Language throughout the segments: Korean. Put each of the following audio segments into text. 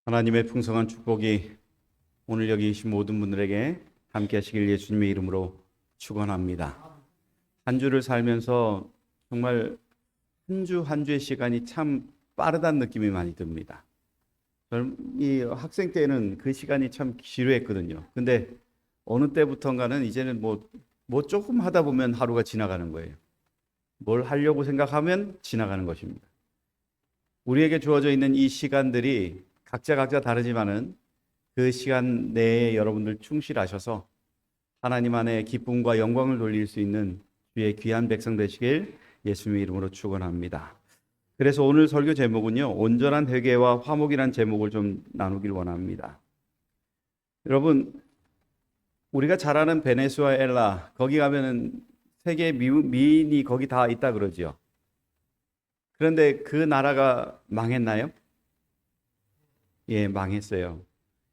하나님의 풍성한 축복이 오늘 여기 계신 모든 분들에게 함께 하시길 예수님의 이름으로 축원합니다. 한 주를 살면서 정말 한 주 한 주의 시간이 참 빠르다는 느낌이 많이 듭니다. 이 학생 때는 그 시간이 참 지루했거든요. 근데 어느 때부턴가는 이제는 뭐 조금 하다 보면 하루가 지나가는 거예요. 뭘 하려고 생각하면 지나가는 것입니다. 우리에게 주어져 있는 이 시간들이 각자 다르지만은 그 시간 내에 여러분들 충실하셔서 하나님 안에 기쁨과 영광을 돌릴 수 있는 주의 귀한 백성 되시길 예수님의 이름으로 축원합니다. 그래서 오늘 설교 제목은요, 온전한 회개와 화목이라는 제목을 좀 나누길 원합니다. 여러분, 우리가 잘 아는 베네수엘라, 거기 가면은 세계 미인이 거기 다 있다 그러지요. 그런데 그 나라가 망했나요? 예, 망했어요.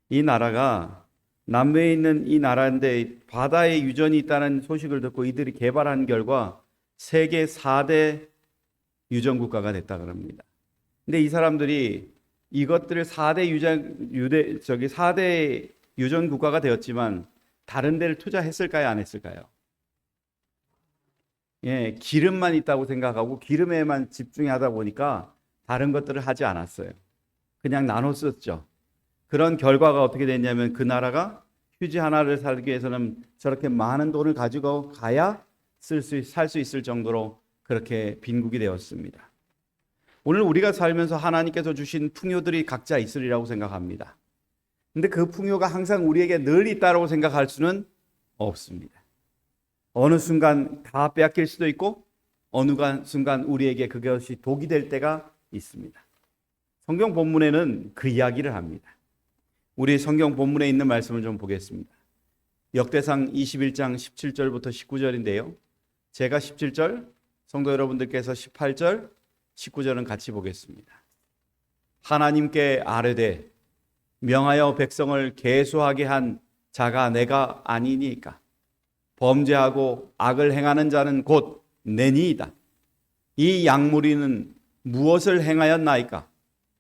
이 나라가 남미에 있는 이 나라인데 바다에 유전이 있다는 소식을 듣고 이들이 개발한 결과 세계 4대 유전 국가가 됐다 그럽니다. 근데 이 사람들이 이것들을 4대 유전 국가가 되었지만 다른 데를 투자했을까요, 안 했을까요? 예, 기름만 있다고 생각하고 기름에만 집중하다 보니까 다른 것들을 하지 않았어요. 그냥 나눠 썼죠. 그런 결과가 어떻게 됐냐면 그 나라가 휴지 하나를 살기 위해서는 저렇게 많은 돈을 가지고 가야 살 수 있을 정도로 그렇게 빈국이 되었습니다. 오늘 우리가 살면서 하나님께서 주신 풍요들이 각자 있으리라고 생각합니다. 근데 그 풍요가 항상 우리에게 늘 있다고 생각할 수는 없습니다. 어느 순간 다 빼앗길 수도 있고 어느 순간 우리에게 그것이 독이 될 때가 있습니다. 성경 본문에는 그 이야기를 합니다. 우리 성경 본문에 있는 말씀을 좀 보겠습니다. 역대상 21장 17절부터 19절인데요. 제가 17절, 성도 여러분들께서 18절, 19절은 같이 보겠습니다. 하나님께 아뢰되 명하여 백성을 계수하게 한 자가 내가 아니니까 범죄하고 악을 행하는 자는 곧 내니이다. 이 양무리는 무엇을 행하였나이까?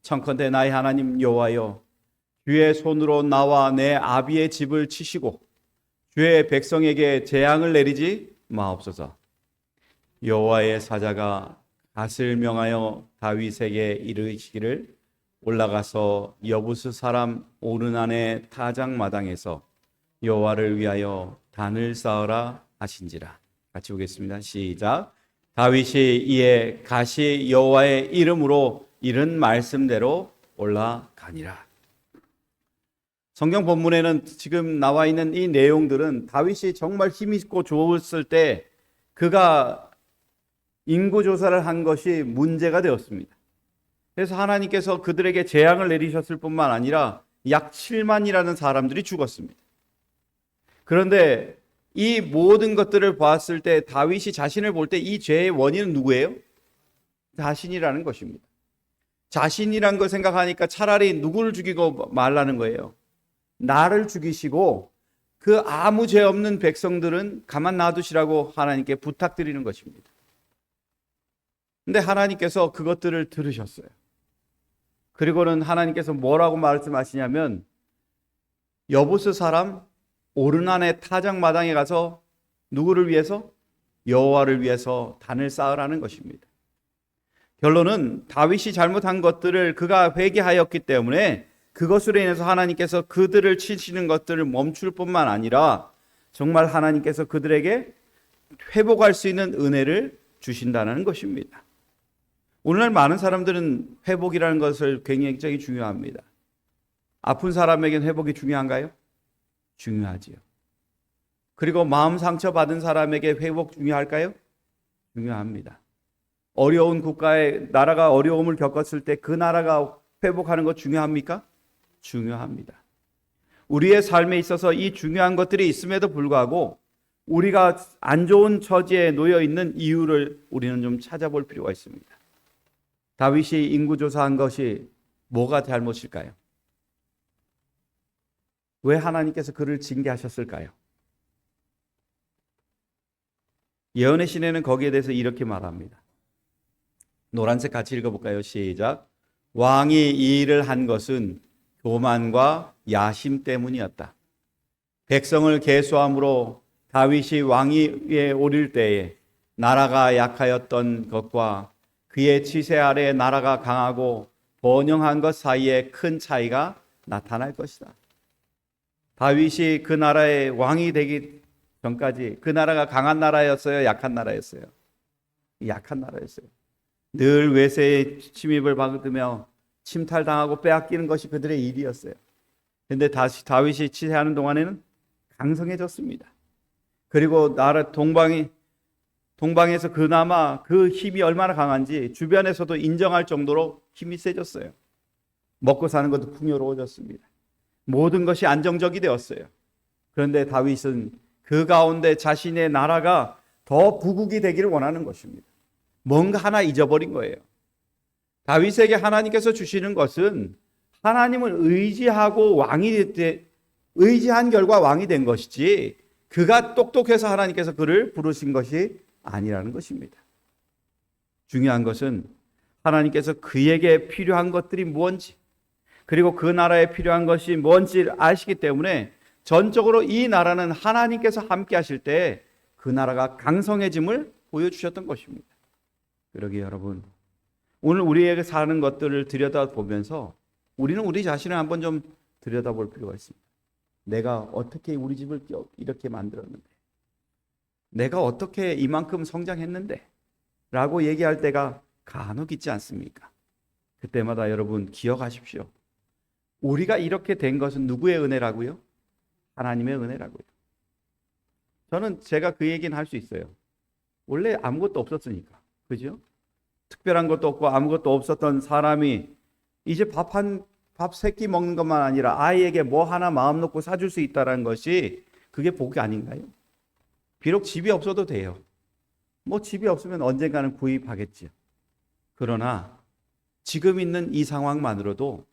청컨대 나의 하나님 여호와여, 주의 손으로 나와 내 아비의 집을 치시고 주의 백성에게 재앙을 내리지 마옵소서. 여호와의 사자가 갓을 명하여 다윗에게 이르시기를 올라가서 여부스 사람 오르난의 타작마당에서 여호와를 위하여 단을 쌓으라 하신지라. 같이 보겠습니다. 시작. 다윗이 이에 갓이 여호와의 이름으로 이른 말씀대로 올라가니라. 성경 본문에는 지금 나와 있는 이 내용들은 다윗이 정말 힘있고 좋았을 때 그가 인구조사를 한 것이 문제가 되었습니다. 그래서 하나님께서 그들에게 재앙을 내리셨을 뿐만 아니라 약 7만이라는 사람들이 죽었습니다. 그런데 이 모든 것들을 보았을 때 다윗이 자신을 볼 때 이 죄의 원인은 누구예요? 자신이라는 것입니다. 자신이란 걸 생각하니까 차라리 누구를 죽이고 말라는 거예요. 나를 죽이시고 그 아무 죄 없는 백성들은 가만 놔두시라고 하나님께 부탁드리는 것입니다. 근데 하나님께서 그것들을 들으셨어요. 그리고는 하나님께서 뭐라고 말씀하시냐면 여부스 사람 오르난의 타작마당에 가서 누구를 위해서? 여호와를 위해서 단을 쌓으라는 것입니다. 결론은 다윗이 잘못한 것들을 그가 회개하였기 때문에 그것으로 인해서 하나님께서 그들을 치시는 것들을 멈출 뿐만 아니라 정말 하나님께서 그들에게 회복할 수 있는 은혜를 주신다는 것입니다. 오늘날 많은 사람들은 회복이라는 것을 굉장히 중요합니다. 아픈 사람에게는 회복이 중요한가요? 중요하지요. 그리고 마음 상처 받은 사람에게 회복 중요할까요? 중요합니다. 어려운 국가에 나라가 어려움을 겪었을 때 그 나라가 회복하는 것 중요합니까? 중요합니다. 우리의 삶에 있어서 이 중요한 것들이 있음에도 불구하고 우리가 안 좋은 처지에 놓여 있는 이유를 우리는 좀 찾아볼 필요가 있습니다. 다윗이 인구조사한 것이 뭐가 잘못일까요? 왜 하나님께서 그를 징계하셨을까요? 예언의 시내는 거기에 대해서 이렇게 말합니다. 노란색 같이 읽어볼까요? 시작. 왕이 이 일을 한 것은 교만과 야심 때문이었다. 백성을 계수함으로 다윗이 왕위에 오를 때에 나라가 약하였던 것과 그의 치세 아래 나라가 강하고 번영한 것 사이에 큰 차이가 나타날 것이다. 다윗이 그 나라의 왕이 되기 전까지 그 나라가 강한 나라였어요? 약한 나라였어요? 약한 나라였어요. 늘 외세의 침입을 받으며 침탈당하고 빼앗기는 것이 그들의 일이었어요. 그런데 다시 다윗이 치세하는 동안에는 강성해졌습니다. 그리고 나라 동방에서 그나마 그 힘이 얼마나 강한지 주변에서도 인정할 정도로 힘이 세졌어요. 먹고 사는 것도 풍요로워졌습니다. 모든 것이 안정적이 되었어요. 그런데 다윗은 그 가운데 자신의 나라가 더 부국이 되기를 원하는 것입니다. 뭔가 하나 잊어버린 거예요. 다윗에게 하나님께서 주시는 것은 하나님을 의지한 결과 왕이 된 것이지 그가 똑똑해서 하나님께서 그를 부르신 것이 아니라는 것입니다. 중요한 것은 하나님께서 그에게 필요한 것들이 무엇인지, 그리고 그 나라에 필요한 것이 뭔지를 아시기 때문에 전적으로 이 나라는 하나님께서 함께 하실 때 그 나라가 강성해짐을 보여주셨던 것입니다. 그러기에 여러분, 오늘 우리에게 사는 것들을 들여다보면서 우리는 우리 자신을 한번 좀 들여다볼 필요가 있습니다. 내가 어떻게 우리 집을 이렇게 만들었는데, 내가 어떻게 이만큼 성장했는데 라고 얘기할 때가 간혹 있지 않습니까? 그때마다 여러분 기억하십시오. 우리가 이렇게 된 것은 누구의 은혜라고요? 하나님의 은혜라고요. 저는 제가 그 얘기는 할 수 있어요. 원래 아무것도 없었으니까. 그죠? 특별한 것도 없고 아무것도 없었던 사람이 이제 밥 세 끼 먹는 것만 아니라 아이에게 뭐 하나 마음 놓고 사줄 수 있다는 것이 그게 복이 아닌가요? 비록 집이 없어도 돼요. 뭐 집이 없으면 언젠가는 구입하겠지요. 그러나 지금 있는 이 상황만으로도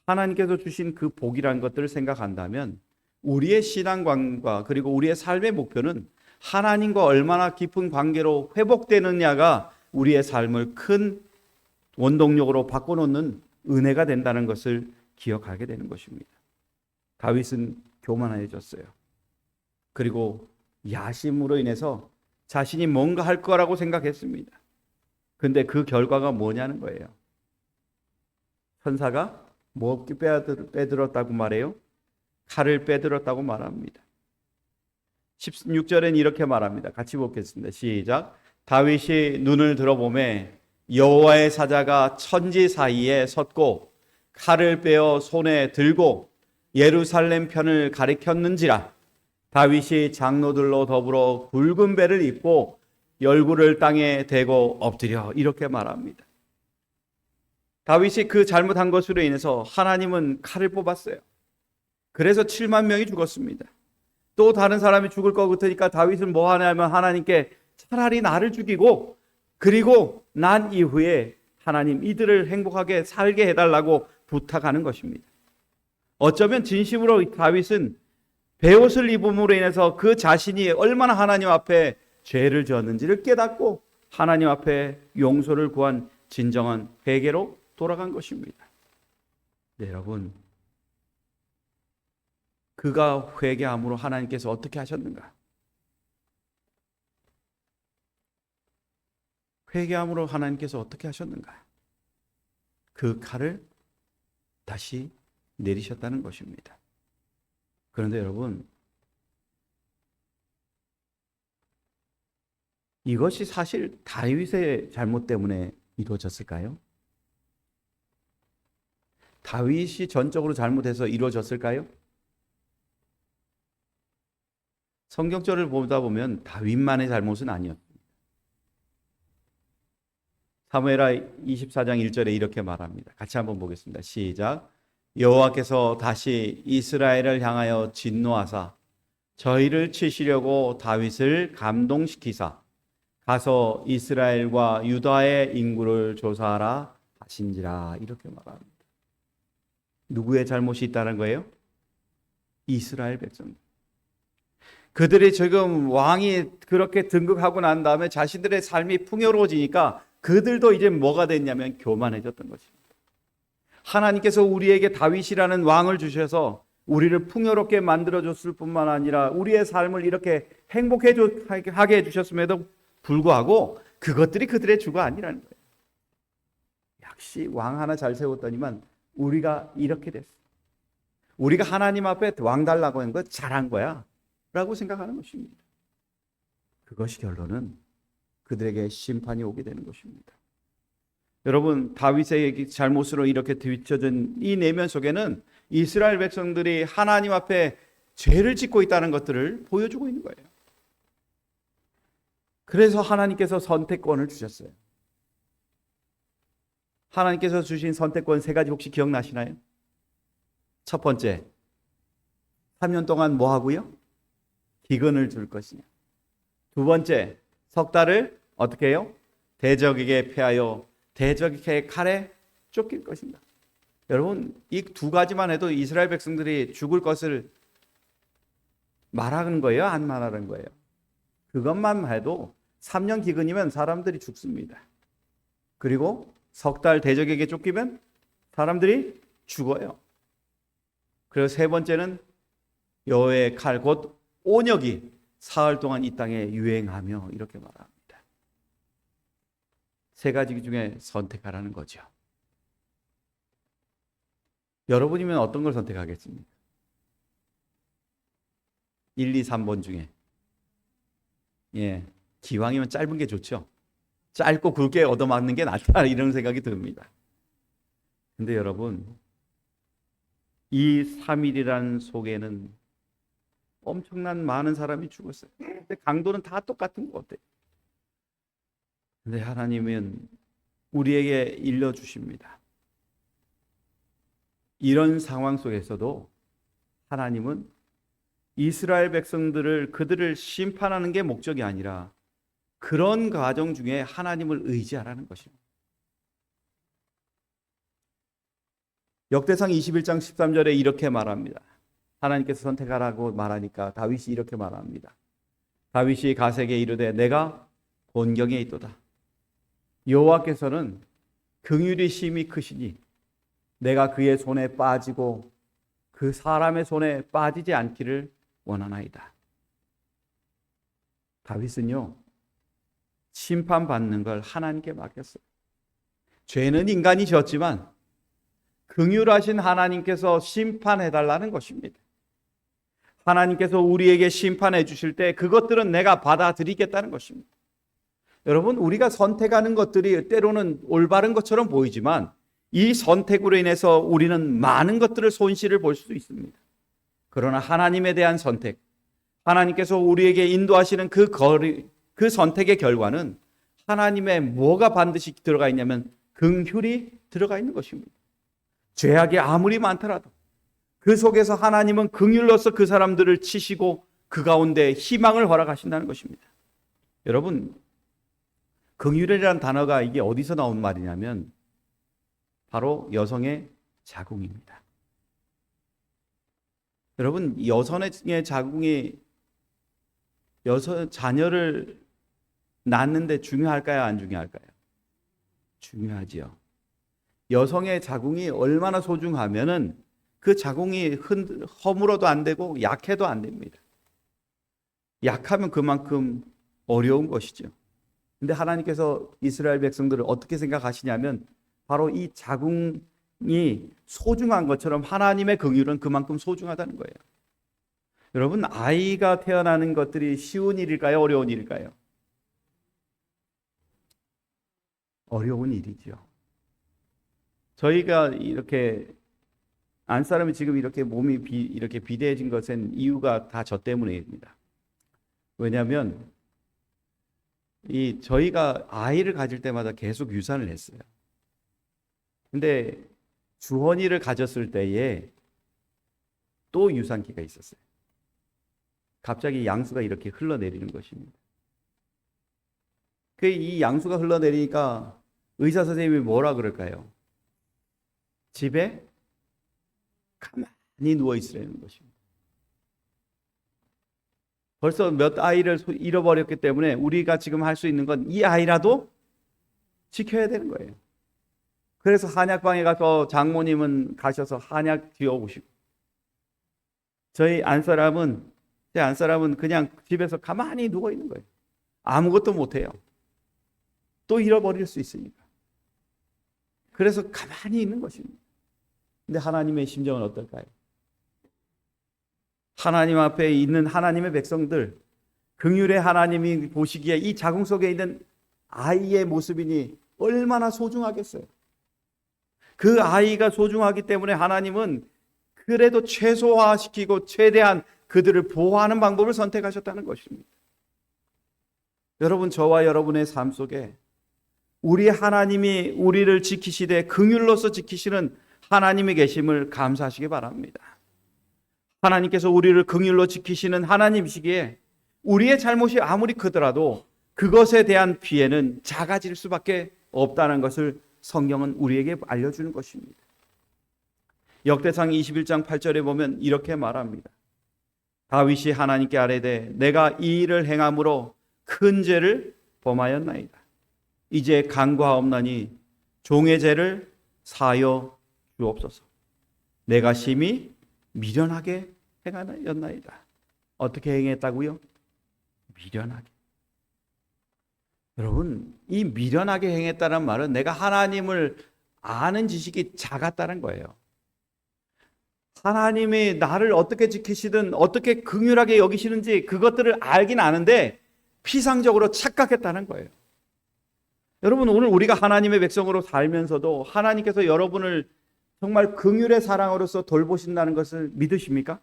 하나님께서 주신 그 복이라는 것들을 생각한다면 우리의 신앙관과 그리고 우리의 삶의 목표는 하나님과 얼마나 깊은 관계로 회복되느냐가 우리의 삶을 큰 원동력으로 바꿔놓는 은혜가 된다는 것을 기억하게 되는 것입니다. 다윗은 교만해졌어요. 그리고 야심으로 인해서 자신이 뭔가 할 거라고 생각했습니다. 근데 그 결과가 뭐냐는 거예요. 천사가 뭐 빼들었다고 말해요? 칼을 빼들었다고 말합니다. 16절엔 이렇게 말합니다. 같이 보겠습니다. 시작. 다윗이 눈을 들어보매 여호와의 사자가 천지 사이에 섰고 칼을 빼어 손에 들고 예루살렘 편을 가리켰는지라. 다윗이 장로들로 더불어 굵은 배를 입고 얼굴을 땅에 대고 엎드려 이렇게 말합니다. 다윗이 그 잘못한 것으로 인해서 하나님은 칼을 뽑았어요. 그래서 7만 명이 죽었습니다. 또 다른 사람이 죽을 것 같으니까 다윗은 뭐 하냐면 하나님께 차라리 나를 죽이고 그리고 난 이후에 하나님 이들을 행복하게 살게 해달라고 부탁하는 것입니다. 어쩌면 진심으로 다윗은 베옷을 입음으로 인해서 그 자신이 얼마나 하나님 앞에 죄를 지었는지를 깨닫고 하나님 앞에 용서를 구한 진정한 회개로 돌아간 것입니다. 네, 여러분, 그가 회개함으로 하나님께서 어떻게 하셨는가? 회개함으로 하나님께서 어떻게 하셨는가? 그 칼을 다시 내리셨다는 것입니다. 그런데 여러분, 이것이 사실 다윗의 잘못 때문에 이루어졌을까요? 다윗이 전적으로 잘못해서 이루어졌을까요? 성경절을 보다 보면 다윗만의 잘못은 아니었습니다. 사무엘하 24장 1절에 이렇게 말합니다. 같이 한번 보겠습니다. 시작. 여호와께서 다시 이스라엘을 향하여 진노하사 저희를 치시려고 다윗을 감동시키사 가서 이스라엘과 유다의 인구를 조사하라 하신지라 이렇게 말합니다. 누구의 잘못이 있다는 거예요? 이스라엘 백성. 그들이 지금 왕이 그렇게 등극하고 난 다음에 자신들의 삶이 풍요로워지니까 그들도 이제 뭐가 됐냐면 교만해졌던 것입니다. 하나님께서 우리에게 다윗이라는 왕을 주셔서 우리를 풍요롭게 만들어줬을 뿐만 아니라 우리의 삶을 이렇게 행복하게 해주셨음에도 불구하고 그것들이 그들의 주가 아니라는 거예요. 역시 왕 하나 잘 세웠더니만 우리가 이렇게 됐어. 우리가 하나님 앞에 왕 달라고 한 거 잘한 거야 라고 생각하는 것입니다. 그것이 결론은 그들에게 심판이 오게 되는 것입니다. 여러분, 다윗의 잘못으로 이렇게 뒤처진 이 내면 속에는 이스라엘 백성들이 하나님 앞에 죄를 짓고 있다는 것들을 보여주고 있는 거예요. 그래서 하나님께서 선택권을 주셨어요. 하나님께서 주신 선택권 3가지 혹시 기억나시나요? 첫 번째, 3년 동안 뭐 하고요? 기근을 줄 것이냐. 두 번째, 석 달을 어떻게 해요? 대적에게 패하여 대적의 칼에 쫓길 것입니다. 여러분, 이 2가지만 해도 이스라엘 백성들이 죽을 것을 말하는 거예요? 안 말하는 거예요? 그것만 해도 3년 기근이면 사람들이 죽습니다. 그리고 석 달 대적에게 쫓기면 사람들이 죽어요. 그리고 3번째는 여호와의 칼 곧 온역이 사흘 동안 이 땅에 유행하며 이렇게 말합니다. 3가지 중에 선택하라는 거죠. 여러분이면 어떤 걸 선택하겠습니까? 1, 2, 3번 중에. 기왕이면 짧은 게 좋죠. 짧고 굵게 얻어맞는 게 낫다 이런 생각이 듭니다. 근데 여러분, 이 3일이라는 속에는 엄청난 많은 사람이 죽었어요. 근데 강도는 다 똑같은 것 같아요. 근데 하나님은 우리에게 일러주십니다. 이런 상황 속에서도 하나님은 이스라엘 백성들을 그들을 심판하는 게 목적이 아니라 그런 과정 중에 하나님을 의지하라는 것입니다. 역대상 21장 13절에 이렇게 말합니다. 하나님께서 선택하라고 말하니까 다윗이 이렇게 말합니다. 다윗이 갓에게 이르되 내가 곤경에 있도다. 여호와께서는 긍휼이 심히 크시니 내가 그의 손에 빠지고 그 사람의 손에 빠지지 않기를 원하나이다. 다윗은요, 심판받는 걸 하나님께 맡겼어요. 죄는 인간이 졌지만 긍휼하신 하나님께서 심판해달라는 것입니다. 하나님께서 우리에게 심판해 주실 때 그것들은 내가 받아들이겠다는 것입니다. 여러분, 우리가 선택하는 것들이 때로는 올바른 것처럼 보이지만 이 선택으로 인해서 우리는 많은 것들을 손실을 볼 수도 있습니다. 그러나 하나님에 대한 선택, 하나님께서 우리에게 인도하시는 그 선택의 결과는 하나님의 뭐가 반드시 들어가 있냐면 긍휼이 들어가 있는 것입니다. 죄악이 아무리 많더라도 그 속에서 하나님은 긍휼로서 그 사람들을 치시고 그 가운데 희망을 허락하신다는 것입니다. 여러분, 긍휼이라는 단어가 이게 어디서 나온 말이냐면 바로 여성의 자궁입니다. 여러분, 여성의 자궁이 자녀를 낳는데 중요할까요? 안 중요할까요? 중요하지요. 여성의 자궁이 얼마나 소중하면은 그 자궁이 허물어도 안 되고 약해도 안 됩니다. 약하면 그만큼 어려운 것이죠. 근데 하나님께서 이스라엘 백성들을 어떻게 생각하시냐면 바로 이 자궁이 소중한 것처럼 하나님의 긍휼은 그만큼 소중하다는 거예요. 여러분, 아이가 태어나는 것들이 쉬운 일일까요? 어려운 일일까요? 어려운 일이죠. 저희가 이렇게 안사람이 지금 이렇게 몸이 이렇게 비대해진 것은 이유가 다 저 때문입니다. 왜냐하면 저희가 아이를 가질 때마다 계속 유산을 했어요. 근데 주헌이를 가졌을 때에 또 유산기가 있었어요. 갑자기 양수가 이렇게 흘러내리는 것입니다. 이 양수가 흘러내리니까 의사 선생님이 뭐라 그럴까요? 집에 가만히 누워 있으라는 것입니다. 벌써 몇 아이를 잃어버렸기 때문에 우리가 지금 할 수 있는 건 이 아이라도 지켜야 되는 거예요. 그래서 한약방에 가서 장모님은 가셔서 한약 지어오시고, 제 안사람은 그냥 집에서 가만히 누워 있는 거예요. 아무것도 못해요. 또 잃어버릴 수 있으니까. 그래서 가만히 있는 것입니다. 근데 하나님의 심정은 어떨까요? 하나님 앞에 있는 하나님의 백성들, 긍휼의 하나님이 보시기에 이 자궁 속에 있는 아이의 모습이니 얼마나 소중하겠어요. 그 아이가 소중하기 때문에 하나님은 그래도 최소화시키고 최대한 그들을 보호하는 방법을 선택하셨다는 것입니다. 여러분, 저와 여러분의 삶 속에 우리 하나님이 우리를 지키시되 긍휼로서 지키시는 하나님이 계심을 감사하시기 바랍니다. 하나님께서 우리를 긍휼로 지키시는 하나님이시기에 우리의 잘못이 아무리 크더라도 그것에 대한 피해는 작아질 수밖에 없다는 것을 성경은 우리에게 알려주는 것입니다. 역대상 21장 8절에 보면 이렇게 말합니다. 다윗이 하나님께 아뢰되 내가 이 일을 행함으로 큰 죄를 범하였나이다. 이제 간과하옵나니 종의 죄를 사하여 주옵소서. 내가 심히 미련하게 행하였나이다. 어떻게 행했다고요? 미련하게. 여러분, 이 미련하게 행했다는 말은 내가 하나님을 아는 지식이 작았다는 거예요. 하나님이 나를 어떻게 지키시든 어떻게 긍휼하게 여기시는지 그것들을 알긴 아는데 피상적으로 착각했다는 거예요. 여러분, 오늘 우리가 하나님의 백성으로 살면서도 하나님께서 여러분을 정말 긍휼의 사랑으로서 돌보신다는 것을 믿으십니까?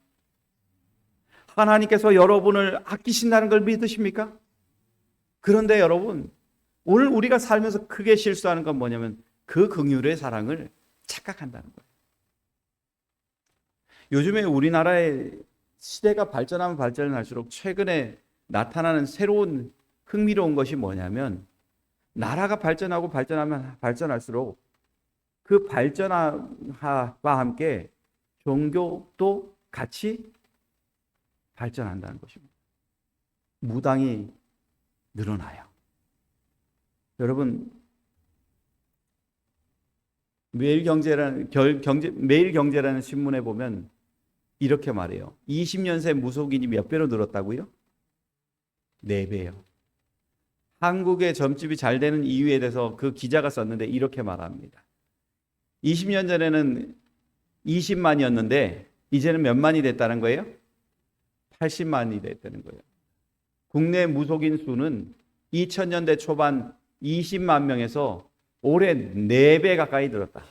하나님께서 여러분을 아끼신다는 걸 믿으십니까? 그런데 여러분, 오늘 우리가 살면서 크게 실수하는 건 뭐냐면 그 긍휼의 사랑을 착각한다는 거예요. 요즘에 우리나라의 시대가 발전하면 발전할수록 최근에 나타나는 새로운 흥미로운 것이 뭐냐면 나라가 발전하고 발전하면 발전할수록 그 발전과 함께 종교도 같이 발전한다는 것입니다. 무당이 늘어나요. 여러분, 매일경제라는 신문에 보면 이렇게 말해요. 20년 새 무속인이 몇 배로 늘었다고요? 4배요. 한국의 점집이 잘 되는 이유에 대해서 그 기자가 썼는데 이렇게 말합니다. 20년 전에는 20만이었는데 이제는 몇 만이 됐다는 거예요? 80만이 됐다는 거예요. 국내 무속인 수는 2000년대 초반 20만 명에서 올해 4배 가까이 늘었다.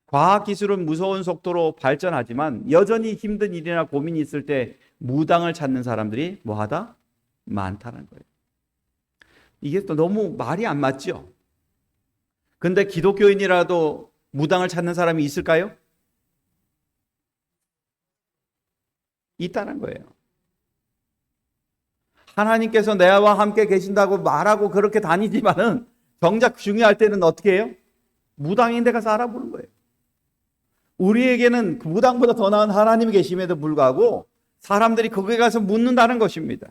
과학기술은 무서운 속도로 발전하지만 여전히 힘든 일이나 고민이 있을 때 무당을 찾는 사람들이 뭐하다? 많다는 거예요. 이게 또 너무 말이 안 맞죠? 근데 기독교인이라도 무당을 찾는 사람이 있을까요? 있다는 거예요. 하나님께서 나와 함께 계신다고 말하고 그렇게 다니지만은 정작 중요할 때는 어떻게 해요? 무당인데 가서 알아보는 거예요. 우리에게는 그 무당보다 더 나은 하나님이 계심에도 불구하고 사람들이 거기에 가서 묻는다는 것입니다.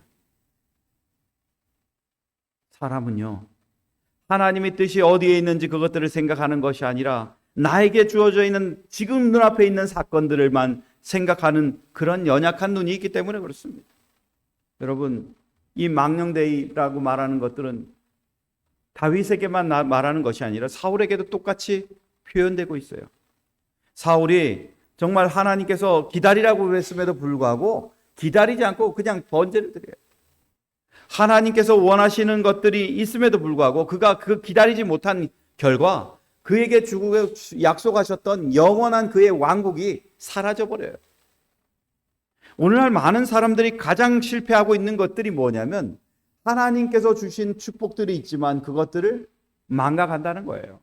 사람은요, 하나님의 뜻이 어디에 있는지 그것들을 생각하는 것이 아니라 나에게 주어져 있는 지금 눈앞에 있는 사건들을만 생각하는 그런 연약한 눈이 있기 때문에 그렇습니다. 여러분, 이 망령되이라고 말하는 것들은 다윗에게만 말하는 것이 아니라 사울에게도 똑같이 표현되고 있어요. 사울이 정말 하나님께서 기다리라고 했음에도 불구하고 기다리지 않고 그냥 번제를 드려요. 하나님께서 원하시는 것들이 있음에도 불구하고 그가 그 기다리지 못한 결과 그에게 주고 약속하셨던 영원한 그의 왕국이 사라져버려요. 오늘날 많은 사람들이 가장 실패하고 있는 것들이 뭐냐면 하나님께서 주신 축복들이 있지만 그것들을 망각한다는 거예요.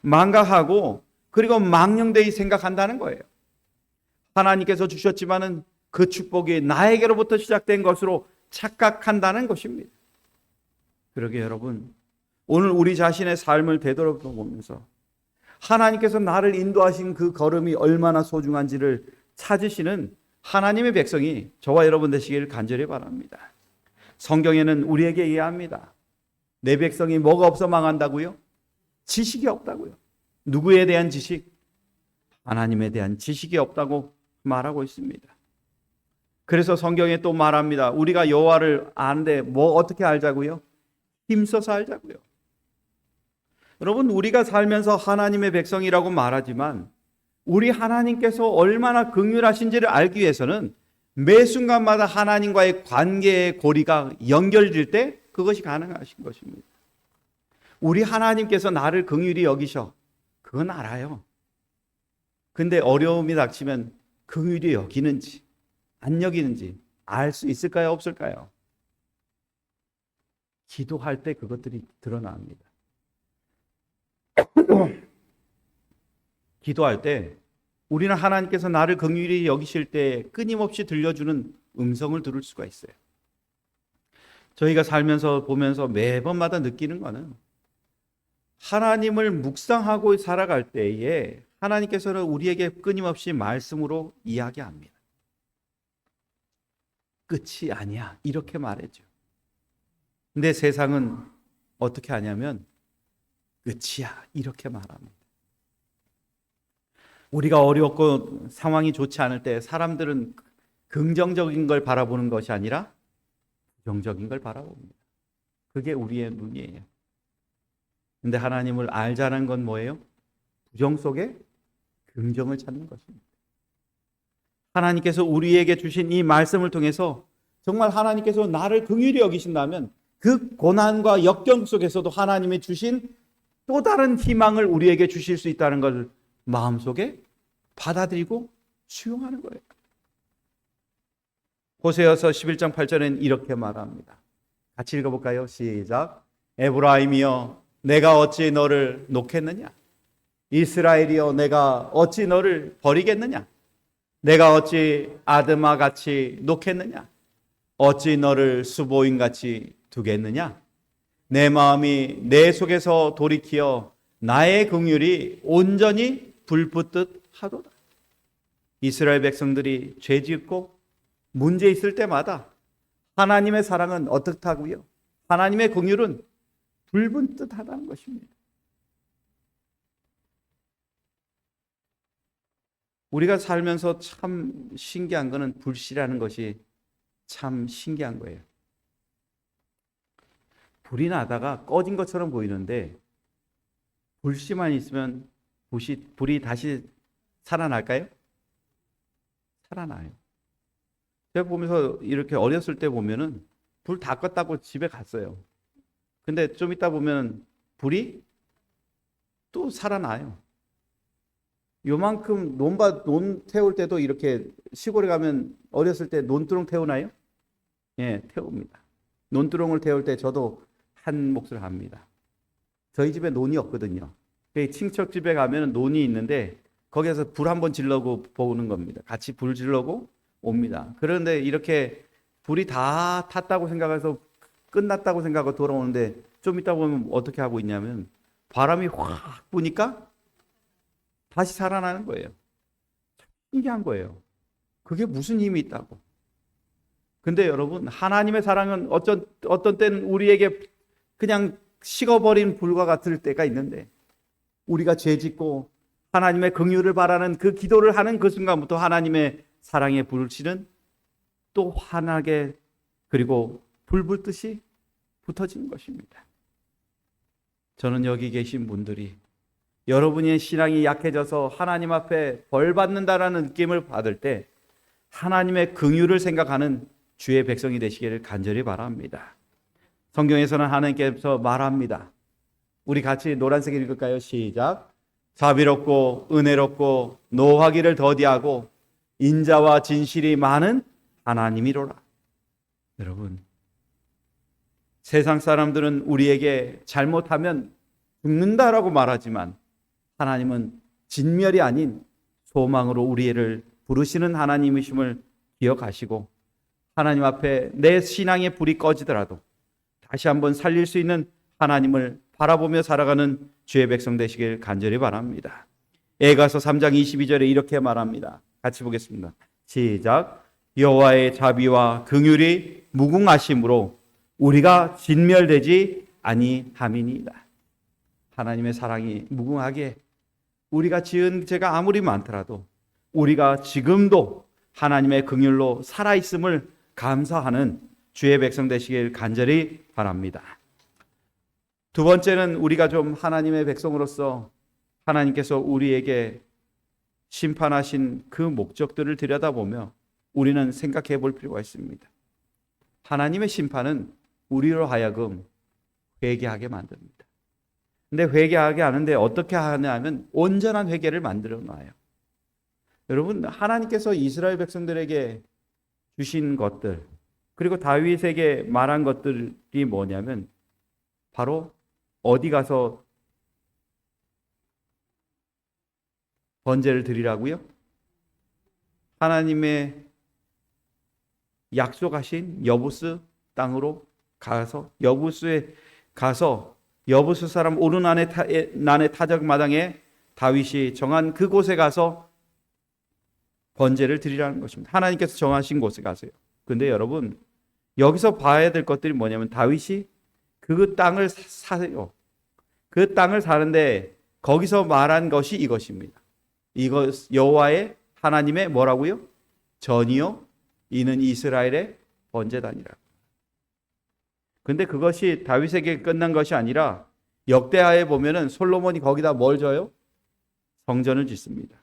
망각하고 그리고 망령되이 생각한다는 거예요. 하나님께서 주셨지만은 그 축복이 나에게로부터 시작된 것으로 착각한다는 것입니다. 그러게 여러분, 오늘 우리 자신의 삶을 되돌아보면서 하나님께서 나를 인도하신 그 걸음이 얼마나 소중한지를 찾으시는 하나님의 백성이 저와 여러분 되시기를 간절히 바랍니다. 성경에는 우리에게 이해합니다. 내 백성이 뭐가 없어 망한다고요? 지식이 없다고요. 누구에 대한 지식? 하나님에 대한 지식이 없다고 말하고 있습니다. 그래서 성경에 또 말합니다. 우리가 여호와를 아는데 뭐 어떻게 알자고요? 힘써서 알자고요. 여러분, 우리가 살면서 하나님의 백성이라고 말하지만 우리 하나님께서 얼마나 긍휼하신지를 알기 위해서는 매 순간마다 하나님과의 관계의 고리가 연결될 때 그것이 가능하신 것입니다. 우리 하나님께서 나를 긍휼히 여기셔. 그건 알아요. 근데 어려움이 닥치면 긍휼히 여기는지 안 여기는지 알 수 있을까요? 없을까요? 기도할 때 그것들이 드러납니다. 기도할 때 우리는 하나님께서 나를 긍휼히 여기실 때 끊임없이 들려주는 음성을 들을 수가 있어요. 저희가 살면서 보면서 매번마다 느끼는 거는 하나님을 묵상하고 살아갈 때에 하나님께서는 우리에게 끊임없이 말씀으로 이야기합니다. 끝이 아니야, 이렇게 말해줘. 근데 세상은 어떻게 하냐면 끝이야, 이렇게 말합니다. 우리가 어렵고 상황이 좋지 않을 때 사람들은 긍정적인 걸 바라보는 것이 아니라 부정적인 걸 바라봅니다. 그게 우리의 눈이에요. 근데 하나님을 알자는 건 뭐예요? 부정 속에 긍정을 찾는 것입니다. 하나님께서 우리에게 주신 이 말씀을 통해서 정말 하나님께서 나를 긍휼히 여기신다면 그 고난과 역경 속에서도 하나님이 주신 또 다른 희망을 우리에게 주실 수 있다는 걸 마음속에 받아들이고 수용하는 거예요. 호세아서 11장 8절에는 이렇게 말합니다. 같이 읽어볼까요? 시작. 에브라임이여 내가 어찌 너를 놓겠느냐? 이스라엘이여 내가 어찌 너를 버리겠느냐? 내가 어찌 아드마 같이 놓겠느냐? 어찌 너를 수보인 같이 두겠느냐? 내 마음이 내 속에서 돌이키어 나의 긍휼이 온전히 불붙듯 하도다. 이스라엘 백성들이 죄 짓고 문제 있을 때마다 하나님의 사랑은 어떻다고요? 하나님의 긍휼은 불붙듯 하다는 것입니다. 우리가 살면서 참 신기한 것은 불씨라는 것이 참 신기한 거예요. 불이 나다가 꺼진 것처럼 보이는데 불씨만 있으면 불이 다시 살아날까요? 살아나요. 제가 보면서 이렇게 어렸을 때 보면은 불 다 껐다고 집에 갔어요. 근데 좀 있다 보면 불이 또 살아나요. 요만큼 논 태울 때도 이렇게 시골에 가면 어렸을 때 논두렁 태우나요? 예, 태웁니다. 논두렁을 태울 때 저도 한 몫을 합니다. 저희 집에 논이 없거든요. 친척 집에 가면 논이 있는데 거기에서 불 한번 질러고 보는 겁니다. 같이 불 질러고 옵니다. 그런데 이렇게 불이 다 탔다고 생각해서 끝났다고 생각하고 돌아오는데 좀 있다 보면 어떻게 하고 있냐면 바람이 확 부니까 다시 살아나는 거예요. 신기한 거예요. 그게 무슨 힘이 있다고. 근데 여러분, 하나님의 사랑은 어떤 때는 우리에게 그냥 식어버린 불과 같을 때가 있는데 우리가 죄 짓고 하나님의 긍휼을 바라는 그 기도를 하는 그 순간부터 하나님의 사랑의 불씨는 또 환하게 그리고 불붙듯이 붙어지는 것입니다. 저는 여기 계신 분들이 여러분의 신앙이 약해져서 하나님 앞에 벌 받는다라는 느낌을 받을 때 하나님의 긍휼을 생각하는 주의 백성이 되시기를 간절히 바랍니다. 성경에서는 하나님께서 말합니다. 우리 같이 노란색 읽을까요? 시작. 자비롭고 은혜롭고 노하기를 더디하고 인자와 진실이 많은 하나님이로라. 여러분, 세상 사람들은 우리에게 잘못하면 죽는다라고 말하지만 하나님은 진멸이 아닌 소망으로 우리를 부르시는 하나님이심을 기억하시고 하나님 앞에 내 신앙의 불이 꺼지더라도 다시 한번 살릴 수 있는 하나님을 바라보며 살아가는 주의 백성 되시길 간절히 바랍니다. 에가서 3장 22절에 이렇게 말합니다. 같이 보겠습니다. 시작. 여호와의 자비와 긍휼이 무궁하심으로 우리가 진멸되지 아니함이니이다. 하나님의 사랑이 무궁하게 우리가 지은 죄가 아무리 많더라도 우리가 지금도 하나님의 긍휼로 살아있음을 감사하는 주의 백성 되시길 간절히 바랍니다. 두 번째는 우리가 좀 하나님의 백성으로서 하나님께서 우리에게 심판하신 그 목적들을 들여다보며 우리는 생각해 볼 필요가 있습니다. 하나님의 심판은 우리로 하여금 회개하게 만듭니다. 근데 회개하게 하는데 어떻게 하냐면 온전한 회개를 만들어 놔요. 여러분, 하나님께서 이스라엘 백성들에게 주신 것들, 그리고 다윗에게 말한 것들이 뭐냐면 바로 어디 가서 번제를 드리라고요? 하나님의 약속하신 여부스 땅으로 가서 여부스에 가서 여부스 사람 오르난의 타작 마당에 다윗이 정한 그곳에 가서 번제를 드리라는 것입니다. 하나님께서 정하신 곳에 가세요. 그런데 여러분, 여기서 봐야 될 것들이 뭐냐면 다윗이 그 땅을 사요. 그 땅을 사는데 거기서 말한 것이 이것입니다. 이것 여호와의 하나님의 뭐라고요? 전이요 이는 이스라엘의 번제단이라. 근데 그것이 다윗에게 끝난 것이 아니라 역대하에 보면은 솔로몬이 거기다 뭘 져요? 성전을 짓습니다.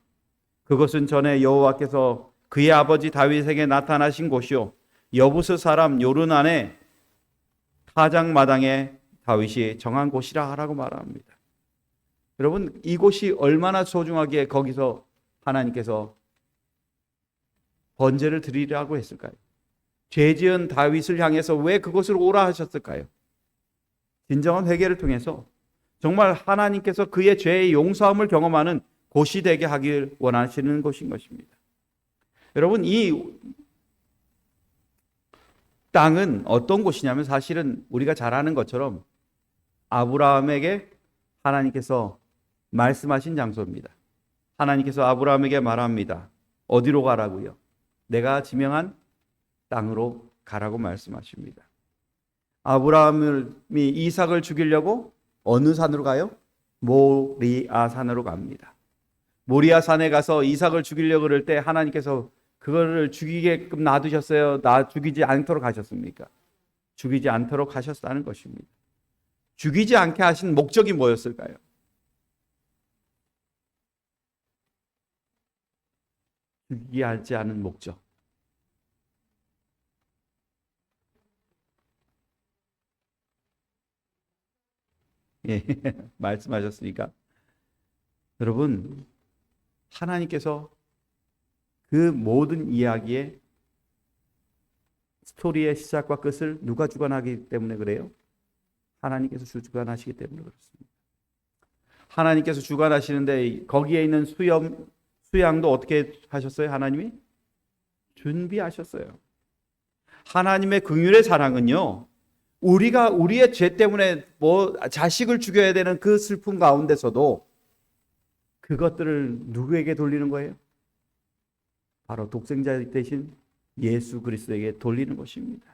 그것은 전에 여호와께서 그의 아버지 다윗에게 나타나신 곳이요 여부스 사람 요르난의 타작마당에 다윗이 정한 곳이라고 말합니다. 여러분, 이곳이 얼마나 소중하게 거기서 하나님께서 번제를 드리라고 했을까요? 죄지은 다윗을 향해서 왜 그곳으로 오라 하셨을까요? 진정한 회개를 통해서 정말 하나님께서 그의 죄의 용서함을 경험하는 곳이 되게 하길 원하시는 곳인 것입니다. 여러분, 이 땅은 어떤 곳이냐면 사실은 우리가 잘 아는 것처럼 아브라함에게 하나님께서 말씀하신 장소입니다. 하나님께서 아브라함에게 말합니다. 어디로 가라고요? 내가 지명한 땅으로 가라고 말씀하십니다. 아브라함이 이삭을 죽이려고 어느 산으로 가요? 모리아 산으로 갑니다. 모리아 산에 가서 이삭을 죽이려고 그럴 때 하나님께서 그거를 죽이게끔 놔두셨어요? 죽이지 않도록 하셨습니까? 죽이지 않도록 하셨다는 것입니다. 죽이지 않게 하신 목적이 뭐였을까요? 죽이게 하지 않은 목적. 예, 말씀하셨으니까. 여러분, 하나님께서 그 모든 이야기의 스토리의 시작과 끝을 누가 주관하기 때문에 그래요? 하나님께서 주관하시기 때문에 그렇습니다. 하나님께서 주관하시는데 거기에 있는 수양도 어떻게 하셨어요? 하나님이 준비하셨어요. 하나님의 긍휼의 사랑은요, 우리가 우리의 죄 때문에 자식을 죽여야 되는 그 슬픔 가운데서도 그것들을 누구에게 돌리는 거예요? 바로 독생자 대신 예수 그리스도에게 돌리는 것입니다.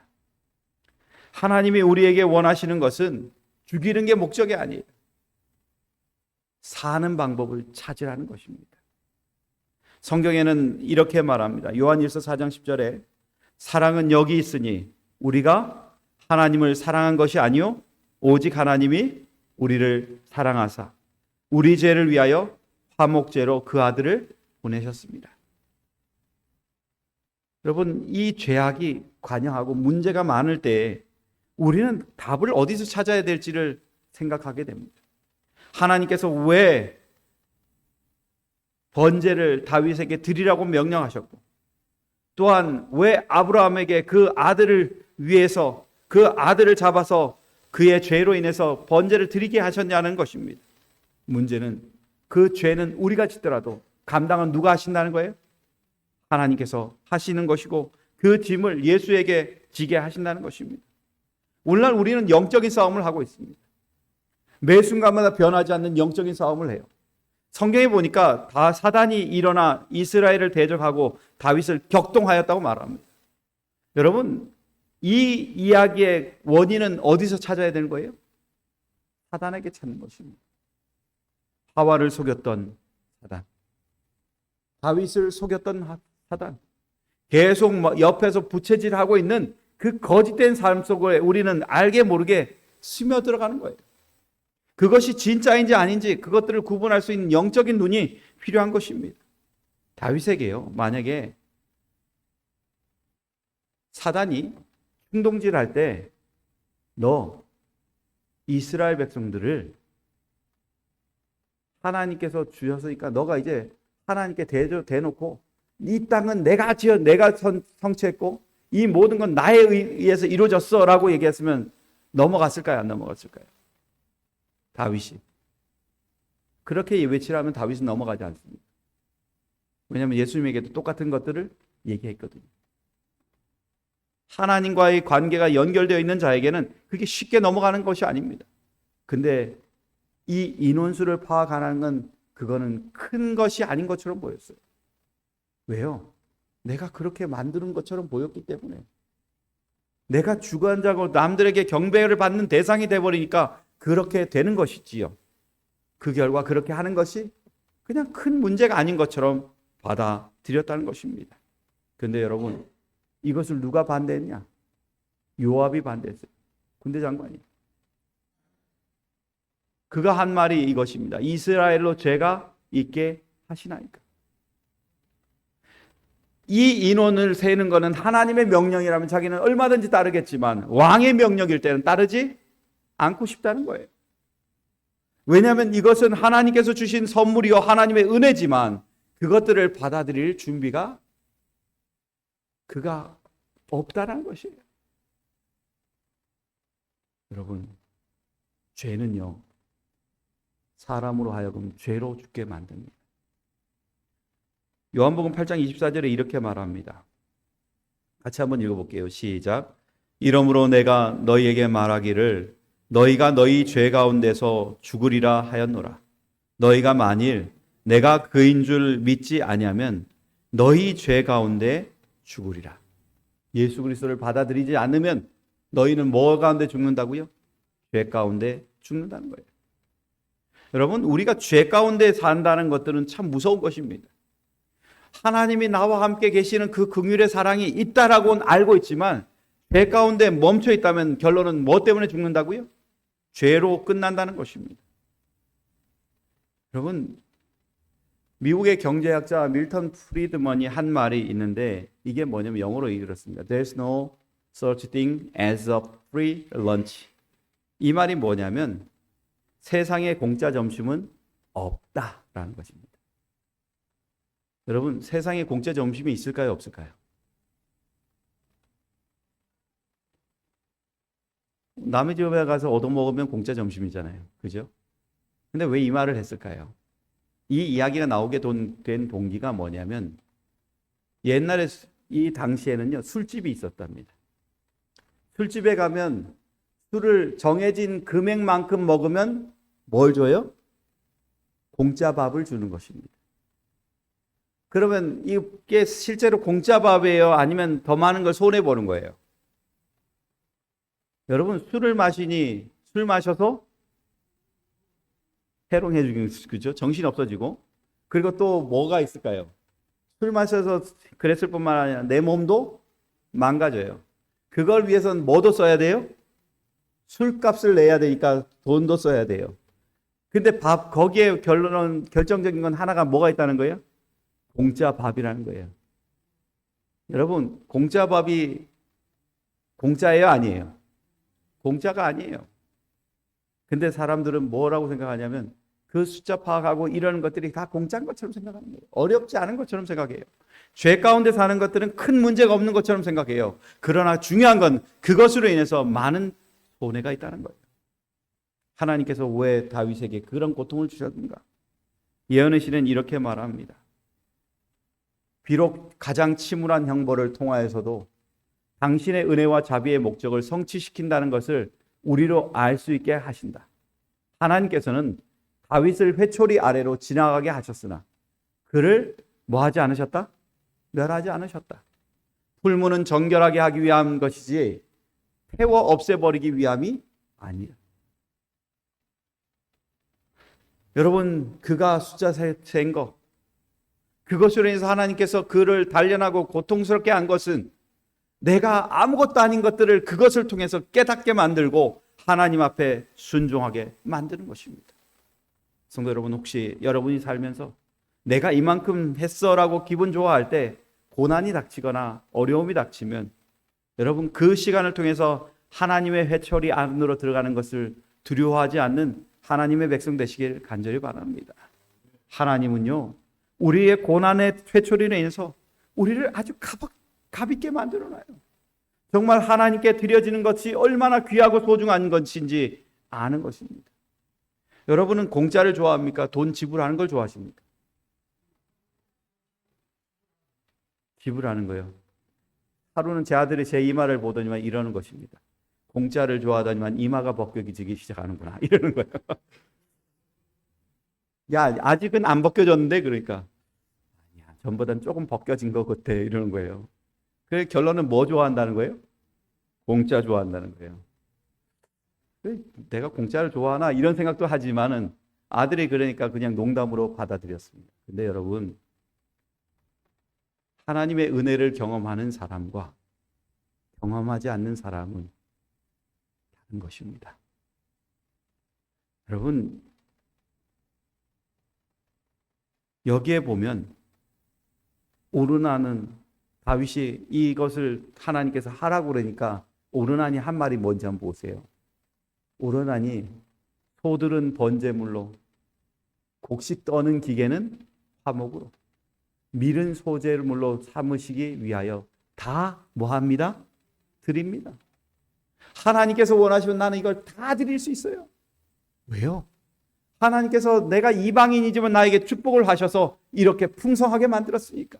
하나님이 우리에게 원하시는 것은 죽이는 게 목적이 아니에요. 사는 방법을 찾으라는 것입니다. 성경에는 이렇게 말합니다. 요한일서 4장 10절에 사랑은 여기 있으니 우리가 하나님을 사랑한 것이 아니요 오직 하나님이 우리를 사랑하사 우리 죄를 위하여 화목제로 그 아들을 보내셨습니다. 여러분, 이 죄악이 관영하고 문제가 많을 때 우리는 답을 어디서 찾아야 될지를 생각하게 됩니다. 하나님께서 왜 번제를 다윗에게 드리라고 명령하셨고 또한 왜 아브라함에게 그 아들을 위해서 그 아들을 잡아서 그의 죄로 인해서 번제를 드리게 하셨냐는 것입니다. 문제는 그 죄는 우리가 짓더라도 감당은 누가 하신다는 거예요? 하나님께서 하시는 것이고 그 짐을 예수에게 지게 하신다는 것입니다. 오늘날 우리는 영적인 싸움을 하고 있습니다. 매 순간마다 변하지 않는 영적인 싸움을 해요. 성경에 보니까 다 사단이 일어나 이스라엘을 대적하고 다윗을 격동하였다고 말합니다. 여러분, 이 이야기의 원인은 어디서 찾아야 되는 거예요? 사단에게 찾는 것입니다. 하와를 속였던 사단. 다윗을 속였던 사단. 계속 옆에서 부채질하고 있는 그 거짓된 삶 속에 우리는 알게 모르게 스며 들어가는 거예요. 그것이 진짜인지 아닌지 그것들을 구분할 수 있는 영적인 눈이 필요한 것입니다. 다윗에게요, 만약에 사단이 충동질할 때 너 이스라엘 백성들을 하나님께서 주셨으니까 너가 이제 하나님께 대놓고 이 땅은 내가 성취했고 이 모든 건 나에 의해서 이루어졌어 라고 얘기했으면 넘어갔을까요? 안 넘어갔을까요? 다윗이 그렇게 외치라면 다윗은 넘어가지 않습니다. 왜냐하면 예수님에게도 똑같은 것들을 얘기했거든요. 하나님과의 관계가 연결되어 있는 자에게는 그게 쉽게 넘어가는 것이 아닙니다. 근데 이 인원수를 파악하는 건 그거는 큰 것이 아닌 것처럼 보였어요. 왜요? 내가 그렇게 만드는 것처럼 보였기 때문에. 내가 주관자고 남들에게 경배를 받는 대상이 돼버리니까 그렇게 되는 것이지요. 그 결과 그렇게 하는 것이 그냥 큰 문제가 아닌 것처럼 받아들였다는 것입니다. 근데 여러분, 이것을 누가 반대했냐? 요압이 반대했어요. 군대 장관이. 그가 한 말이 이것입니다. 이스라엘로 죄가 있게 하시나이까. 이 인원을 세는 것은 하나님의 명령이라면 자기는 얼마든지 따르겠지만 왕의 명령일 때는 따르지 않고 싶다는 거예요. 왜냐하면 이것은 하나님께서 주신 선물이요 하나님의 은혜지만 그것들을 받아들일 준비가 그가 없다는 것이에요. 여러분, 죄는요 사람으로 하여금 죄로 죽게 만듭니다. 요한복음 8장 24절에 이렇게 말합니다. 같이 한번 읽어볼게요. 시작. 이러므로 내가 너희에게 말하기를 너희가 너희 죄 가운데서 죽으리라 하였노라. 너희가 만일 내가 그인 줄 믿지 아니하면 너희 죄 가운데 죽으리라. 예수 그리스도를 받아들이지 않으면 너희는 뭐 가운데 죽는다고요? 죄 가운데 죽는다는 거예요. 여러분, 우리가 죄 가운데 산다는 것들은 참 무서운 것입니다. 하나님이 나와 함께 계시는 그 긍휼의 사랑이 있다라고는 알고 있지만 죄 가운데 멈춰 있다면 결론은 뭐 때문에 죽는다고요? 죄로 끝난다는 것입니다. 여러분, 미국의 경제학자 밀턴 프리드먼이 한 말이 있는데 이게 뭐냐면 영어로 이렇습니다. There's no such thing as a free lunch. 이 말이 뭐냐면 세상에 공짜 점심은 없다라는 것입니다. 여러분, 세상에 공짜 점심이 있을까요? 없을까요? 남의 집에 가서 얻어먹으면 공짜 점심이잖아요. 그죠? 근데 왜 이 말을 했을까요? 이 이야기가 나오게 된 동기가 뭐냐면 옛날에 이 당시에는요 술집이 있었답니다. 술집에 가면 술을 정해진 금액만큼 먹으면 뭘 줘요? 공짜 밥을 주는 것입니다. 그러면 이게 실제로 공짜 밥이에요? 아니면 더 많은 걸 손해보는 거예요? 여러분, 술을 마시니 술 마셔서 해롱해지고, 그죠? 정신 없어지고. 그리고 또 뭐가 있을까요? 술 마셔서 그랬을 뿐만 아니라 내 몸도 망가져요. 그걸 위해서는 뭐도 써야 돼요? 술값을 내야 되니까 돈도 써야 돼요. 근데 거기에 결정적인 건 하나가 뭐가 있다는 거예요? 공짜 밥이라는 거예요. 여러분, 공짜 밥이 공짜예요? 아니에요? 공짜가 아니에요. 근데 사람들은 뭐라고 생각하냐면 그 숫자 파악하고 이러는 것들이 다 공짜인 것처럼 생각하는 거예요. 어렵지 않은 것처럼 생각해요. 죄 가운데 사는 것들은 큰 문제가 없는 것처럼 생각해요. 그러나 중요한 건 그것으로 인해서 많은 손해가 있다는 거예요. 하나님께서 왜 다윗에게 그런 고통을 주셨는가? 예언의 시는 이렇게 말합니다. 비록 가장 침울한 형벌을 통하여서도 당신의 은혜와 자비의 목적을 성취시킨다는 것을 우리로 알 수 있게 하신다. 하나님께서는 다윗을 회초리 아래로 지나가게 하셨으나 그를 뭐 하지 않으셨다? 멸하지 않으셨다. 풀무는 정결하게 하기 위한 것이지 태워 없애버리기 위함이 아니야. 여러분, 그가 숫자 센 거, 그것으로 인해서 하나님께서 그를 단련하고 고통스럽게 한 것은 내가 아무것도 아닌 것들을 그것을 통해서 깨닫게 만들고 하나님 앞에 순종하게 만드는 것입니다. 성도 여러분, 혹시 여러분이 살면서 내가 이만큼 했어라고 기분 좋아할 때 고난이 닥치거나 어려움이 닥치면 여러분, 그 시간을 통해서 하나님의 회초리 안으로 들어가는 것을 두려워하지 않는 하나님의 백성 되시길 간절히 바랍니다. 하나님은요, 우리의 고난의 회초리로 인해서 우리를 아주 가볍게 만들어놔요. 정말 하나님께 드려지는 것이 얼마나 귀하고 소중한 것인지 아는 것입니다. 여러분은 공짜를 좋아합니까? 돈 지불하는 걸 좋아하십니까? 지불하는 거요. 하루는 제 아들이 제 이마를 보더니만 이러는 것입니다. 공짜를 좋아하더니만 이마가 벗겨지기 시작하는구나, 이러는 거예요. 야, 아직은 안 벗겨졌는데, 그러니까 아니야, 전보단 조금 벗겨진 것 같아, 이러는 거예요. 그 결론은 뭐 좋아한다는 거예요? 공짜 좋아한다는 거예요. 내가 공짜를 좋아하나 이런 생각도 하지만은 아들이 그러니까 그냥 농담으로 받아들였습니다. 근데 여러분, 하나님의 은혜를 경험하는 사람과 경험하지 않는 사람은 다른 것입니다. 여러분, 여기에 보면 오르나는 다윗이 이것을 하나님께서 하라고 그러니까 오르나니 한 말이 뭔지 한번 보세요. 오르나니 소들은 번제물로, 곡식 떠는 기계는 화목으로, 밀은 소재물로 삼으시기 위하여 다 뭐합니다? 드립니다. 하나님께서 원하시면 나는 이걸 다 드릴 수 있어요. 왜요? 하나님께서 내가 이방인이지만 나에게 축복을 하셔서 이렇게 풍성하게 만들었으니까.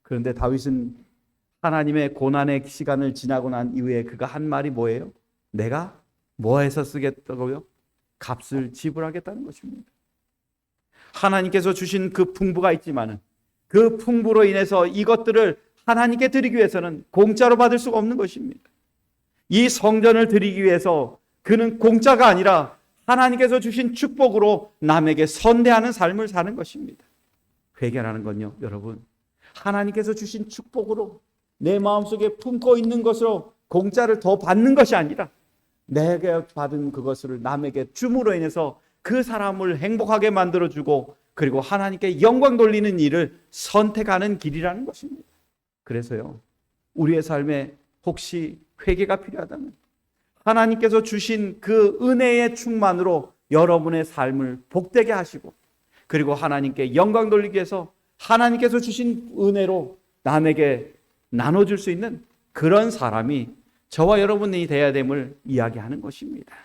그런데 다윗은 하나님의 고난의 시간을 지나고 난 이후에 그가 한 말이 뭐예요? 내가 뭐해서 쓰겠다고요? 값을 지불하겠다는 것입니다. 하나님께서 주신 그 풍부가 있지만은 그 풍부로 인해서 이것들을 하나님께 드리기 위해서는 공짜로 받을 수가 없는 것입니다. 이 성전을 드리기 위해서 그는 공짜가 아니라 하나님께서 주신 축복으로 남에게 선대하는 삶을 사는 것입니다. 회개라는 건요, 여러분, 하나님께서 주신 축복으로 내 마음속에 품고 있는 것으로 공짜를 더 받는 것이 아니라 내게 받은 그것을 남에게 줌으로 인해서 그 사람을 행복하게 만들어주고 그리고 하나님께 영광 돌리는 일을 선택하는 길이라는 것입니다. 그래서요, 우리의 삶에 혹시 회개가 필요하다면 하나님께서 주신 그 은혜의 충만으로 여러분의 삶을 복되게 하시고 그리고 하나님께 영광 돌리기 위해서 하나님께서 주신 은혜로 남에게 나눠줄 수 있는 그런 사람이 저와 여러분이 되어야 됨을 이야기하는 것입니다.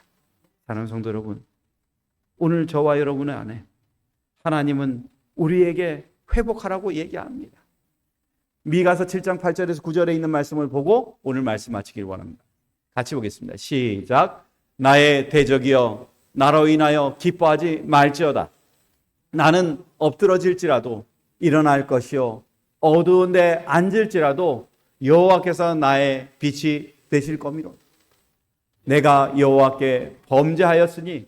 사랑하는 성도 여러분, 오늘 저와 여러분의 안에 하나님은 우리에게 회복하라고 얘기합니다. 미가서 7장 8절에서 9절에 있는 말씀을 보고 오늘 말씀 마치길 원합니다. 같이 보겠습니다. 시작. 나의 대적이여 나로 인하여 기뻐하지 말지어다. 나는 엎드러질지라도 일어날 것이요 어두운 데 앉을지라도 여호와께서 나의 빛이 되실 거미로. 내가 여호와께 범죄하였으니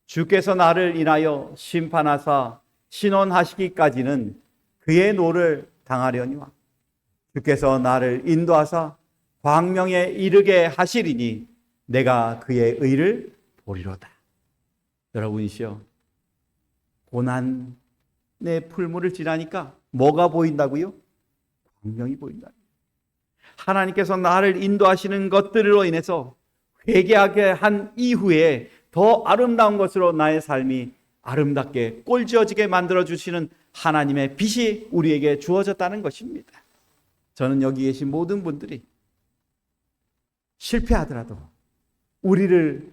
주께서 나를 인하여 심판하사 신원하시기까지는 그의 노를 당하려니와 주께서 나를 인도하사 광명에 이르게 하시리니 내가 그의 의를 보리로다. 여러분이시여, 고난의 풀무를 지나니까 뭐가 보인다고요? 광명이 보인다. 하나님께서 나를 인도하시는 것들로 인해서 회개하게 한 이후에 더 아름다운 것으로 나의 삶이 아름답게 꼴지어지게 만들어주시는 하나님의 빛이 우리에게 주어졌다는 것입니다. 저는 여기 계신 모든 분들이 실패하더라도 우리를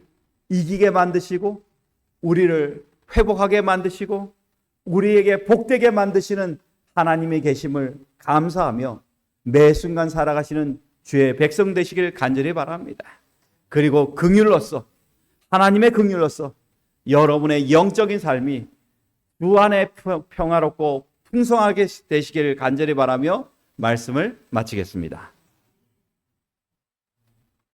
이기게 만드시고 우리를 회복하게 만드시고 우리에게 복되게 만드시는 하나님의 계심을 감사하며 매 순간 살아가시는 주의 백성 되시길 간절히 바랍니다. 그리고 긍휼로서, 하나님의 긍휼로서 여러분의 영적인 삶이 주 안에 평화롭고 풍성하게 되시기를 간절히 바라며 말씀을 마치겠습니다.